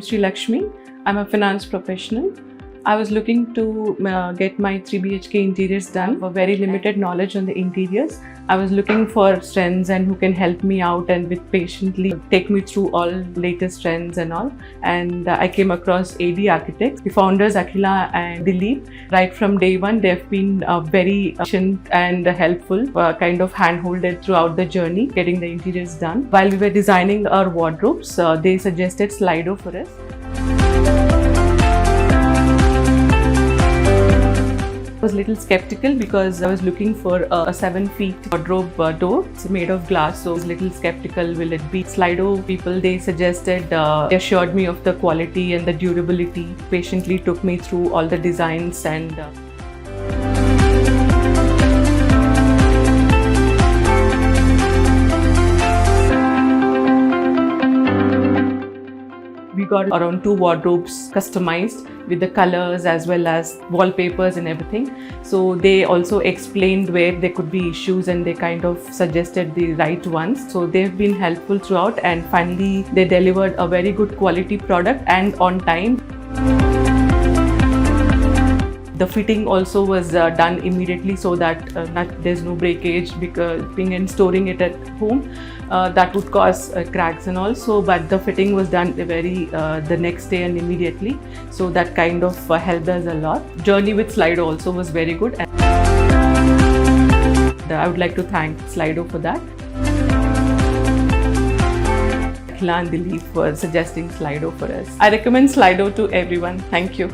Sri Lakshmi. I'm a finance professional. I was looking to get my 3 BHK interiors done. For very limited knowledge on the interiors. I was looking for trends and who can help me out and with patiently take me through all latest trends and all. And I came across AD Architects. The founders Akhila and Dilip, right from day one, they've been very patient and helpful, kind of hand-holded throughout the journey, getting the interiors done. While we were designing our wardrobes, they suggested SLIDO for us. I was a little skeptical because I was looking for a 7 feet wardrobe door. It's made of glass, so I was a little skeptical. Will it be SLIDO? People, they suggested, they assured me of the quality and the durability, patiently took me through all the designs and we got around 2 wardrobes customized with the colors as well as wallpapers and everything. So they also explained where there could be issues and they kind of suggested the right ones. So they've been helpful throughout, and finally they delivered a very good quality product and on time. The fitting also was done immediately so that there's no breakage, because being and storing it at home that would cause cracks and all. So, but the fitting was done the next day and immediately. So that kind of helped us a lot. Journey with SLIDO also was very good. And I would like to thank SLIDO for that. Akhila and Dilip for suggesting SLIDO for us. I recommend SLIDO to everyone. Thank you.